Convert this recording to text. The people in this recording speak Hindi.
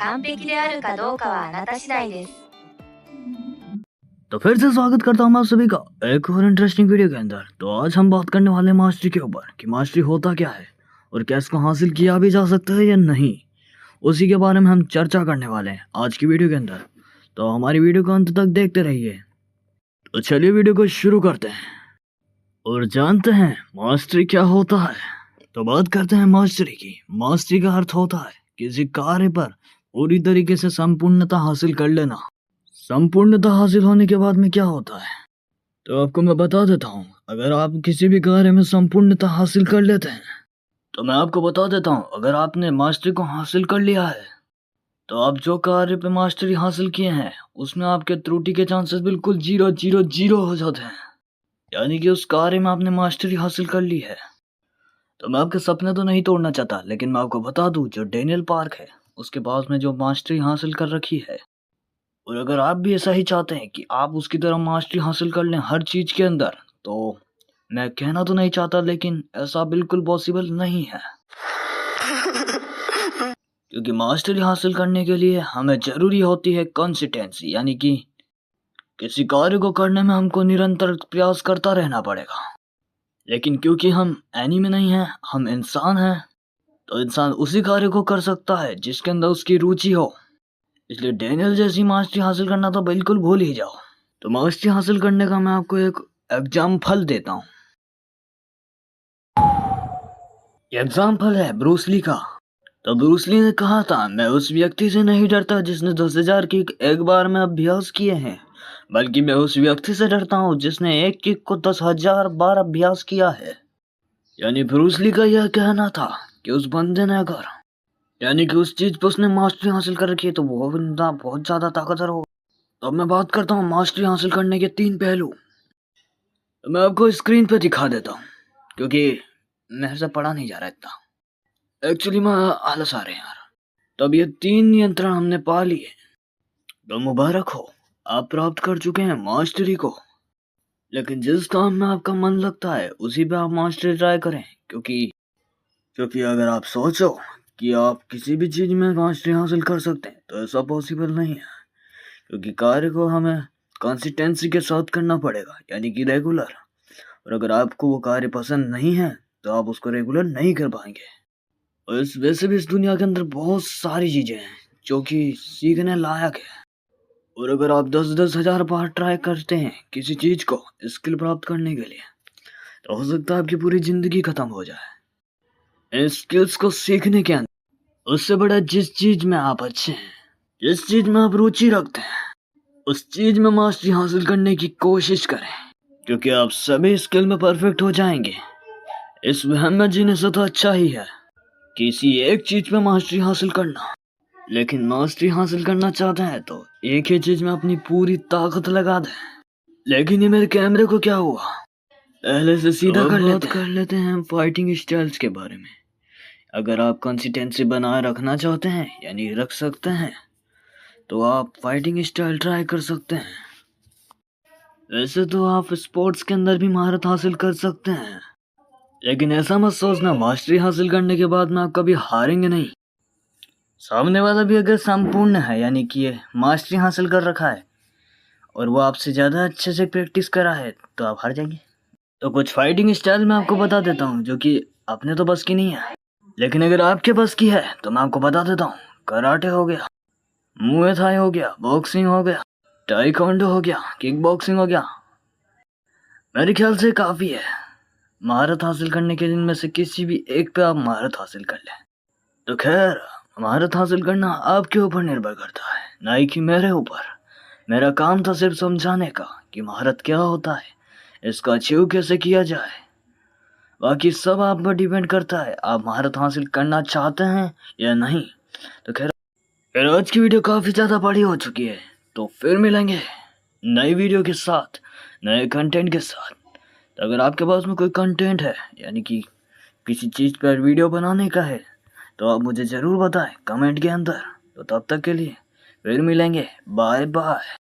完璧であるかどうかはあなた次第です。तो फिर से स्वागत करता हूँ आप सभी का एक और इंटरेस्टिंग वीडियो के अंदर। तो आज हम बात करने वाले हैं मास्टरी के ऊपर कि मास्टरी होता क्या है और क्या इसको हासिल किया भी जा सकता है या नहीं। उसी के बारे में हम चर्चा करने वाले हैं आज की वीडियो के अंदर। तो हमारी वीडियो को अंत तक देखते रहिए। तो चलिए वीडियो को शुरू करते हैं और जानते हैं मास्टरी क्या होता है। तो बात करते हैं मास्टरी की। मास्टरी का अर्थ होता है किसी कार्य पर पूरी तरीके से संपूर्णता हासिल कर लेना। संपूर्णता हासिल होने के बाद में क्या होता है तो आपको मैं बता देता हूँ। अगर आप किसी भी कार्य में संपूर्णता हासिल कर लेते हैं तो मैं आपको बता देता हूँ, अगर आपने मास्टरी को हासिल कर लिया है तो आप जो कार्य पे मास्टरी हासिल किए हैं उसमें आपके त्रुटि के चांसेस बिल्कुल 0 हो जाते हैं। यानी कि उस कार्य में आपने मास्टरी हासिल कर ली है। तो मैं आपके सपने तो नहीं तोड़ना चाहता, लेकिन मैं आपको बता दूं जो डेनियल पार्क है उसके पास में जो मास्टरी हासिल कर रखी है, और अगर आप भी ऐसा ही चाहते हैं कि आप उसकी तरह मास्टरी हासिल कर लें हर चीज के अंदर, तो मैं कहना तो नहीं चाहता लेकिन ऐसा बिल्कुल पॉसिबल नहीं है। क्योंकि मास्टरी हासिल करने के लिए हमें जरूरी होती है कंसिस्टेंसी, यानी कि किसी कार्य को करने में हमको निरंतर प्रयास करता रहना पड़ेगा। लेकिन क्योंकि हम एनिमे नहीं हैं, हम इंसान हैं, तो इंसान उसी कार्य को कर सकता है जिसके अंदर उसकी रुचि हो। इसलिए डेनियल जैसी मास्टरी हासिल करना तो बिल्कुल भूल ही जाओ। तो मास्टरी हासिल करने का मैं आपको एक एग्जाम्पल देता हूँ। एग्जाम्पल है ब्रूस ली का। तो ब्रूस ली ने कहा था, मैं उस व्यक्ति से नहीं डरता जिसने 10,000 किक एक बार में अभ्यास किए हैं, बल्कि मैं उस व्यक्ति से डरता हूँ जिसने एक किक को 10,000 बार अभ्यास किया है। यानी ब्रूस ली का यह कहना था कि उस बंदे ने अगर यानी कि उस चीज पर उसने मास्टरी हासिल कर रखी है तो वो बंदा बहुत ज्यादा ताकतवर होगा। तो अब मैं बात करता हूँ मास्टरी हासिल करने के 3 पहलू। तो मैं आपको स्क्रीन पे दिखा देता हूँ क्योंकि मेरे से पढ़ा नहीं जा रहा इतना। एक्चुअली मैं आलस आ रहे हैं यार। तो अब ये 3 नियंत्रण हमने पा लिए, तो मुबारक हो, आप प्राप्त कर चुके हैं मास्टरी को। लेकिन जिस काम में आपका मन लगता है उसी पे आप मास्टरी ट्राई करें, क्योंकि अगर आप सोचो कि आप किसी भी चीज में मास्टरी हासिल कर सकते हैं तो ऐसा पॉसिबल नहीं है। क्योंकि कार्य को हमें कंसिस्टेंसी के साथ करना पड़ेगा, यानी कि रेगुलर। और अगर आपको वो कार्य पसंद नहीं है तो आप उसको रेगुलर नहीं कर पाएंगे। और वैसे भी इस दुनिया के अंदर बहुत सारी चीजें हैं जो कि सीखने लायक है। और अगर आप 10-10 हजार बार ट्राई करते हैं किसी चीज को स्किल प्राप्त करने के लिए, तो हो सकता है आपकी पूरी जिंदगी खत्म हो जाए। इन स्किल्स को सीखने के अंदर उससे बड़ा जिस चीज में आप अच्छे हैं, जिस चीज में आप रुचि रखते हैं, उस चीज में मास्टरी हासिल करने की कोशिश करें, क्योंकि आप सभी स्किल में परफेक्ट हो जाएंगे। इस वहम में जीने से तो अच्छा ही है किसी एक चीज में मास्टरी हासिल करना। लेकिन मास्टरी हासिल करना चाहते हैं तो एक ही चीज में अपनी पूरी ताकत लगा दें। लेकिन ये मेरे कैमरे को क्या हुआ, पहले से सीधा कर लेते हैं हम फाइटिंग स्टाइल्स के बारे में। अगर आप कंसिस्टेंसी बनाए रखना चाहते हैं, यानी रख सकते हैं, तो आप फाइटिंग स्टाइल ट्राई कर सकते हैं। वैसे तो आप स्पोर्ट्स के अंदर भी महारत हासिल कर सकते हैं, लेकिन ऐसा मत सोचना मास्टरी हासिल करने के बाद में आप कभी हारेंगे नहीं। सामने वाला भी अगर संपूर्ण है, यानी कि ये मास्टरी हासिल कर रखा है और वो आपसे ज़्यादा अच्छे से प्रैक्टिस करा है, तो आप हार जाएंगे। तो कुछ फाइटिंग स्टाइल मैं आपको बता देता हूँ जो कि अपने तो बस की नहीं है, लेकिन अगर आपके बस की है तो मैं आपको बता देता हूँ। कराटे हो गया, मुए थाई हो गया, बॉक्सिंग हो गया, टाइकोंडो हो गया, किक बॉक्सिंग हो गया। मेरे ख्याल से काफ़ी है। महारत हासिल करने के लिए इनमें से किसी भी एक पे आप महारत हासिल कर लें। तो खैर, महारत हासिल करना आपके ऊपर निर्भर करता है, ना कि मेरे ऊपर। मेरा काम था सिर्फ समझाने का कि महारत क्या होता है, इसका अचीव कैसे किया जाए। बाकी सब आप पर डिपेंड करता है आप महारत हासिल करना चाहते हैं या नहीं। तो खैर आज की वीडियो काफ़ी ज़्यादा बड़ी हो चुकी है, तो फिर मिलेंगे नई वीडियो के साथ, नए कंटेंट के साथ। तो अगर आपके पास में कोई कंटेंट है, यानी कि किसी चीज़ पर वीडियो बनाने का है, तो आप मुझे ज़रूर बताएं कमेंट के अंदर। तो तब तक के लिए फिर मिलेंगे, बाय बाय।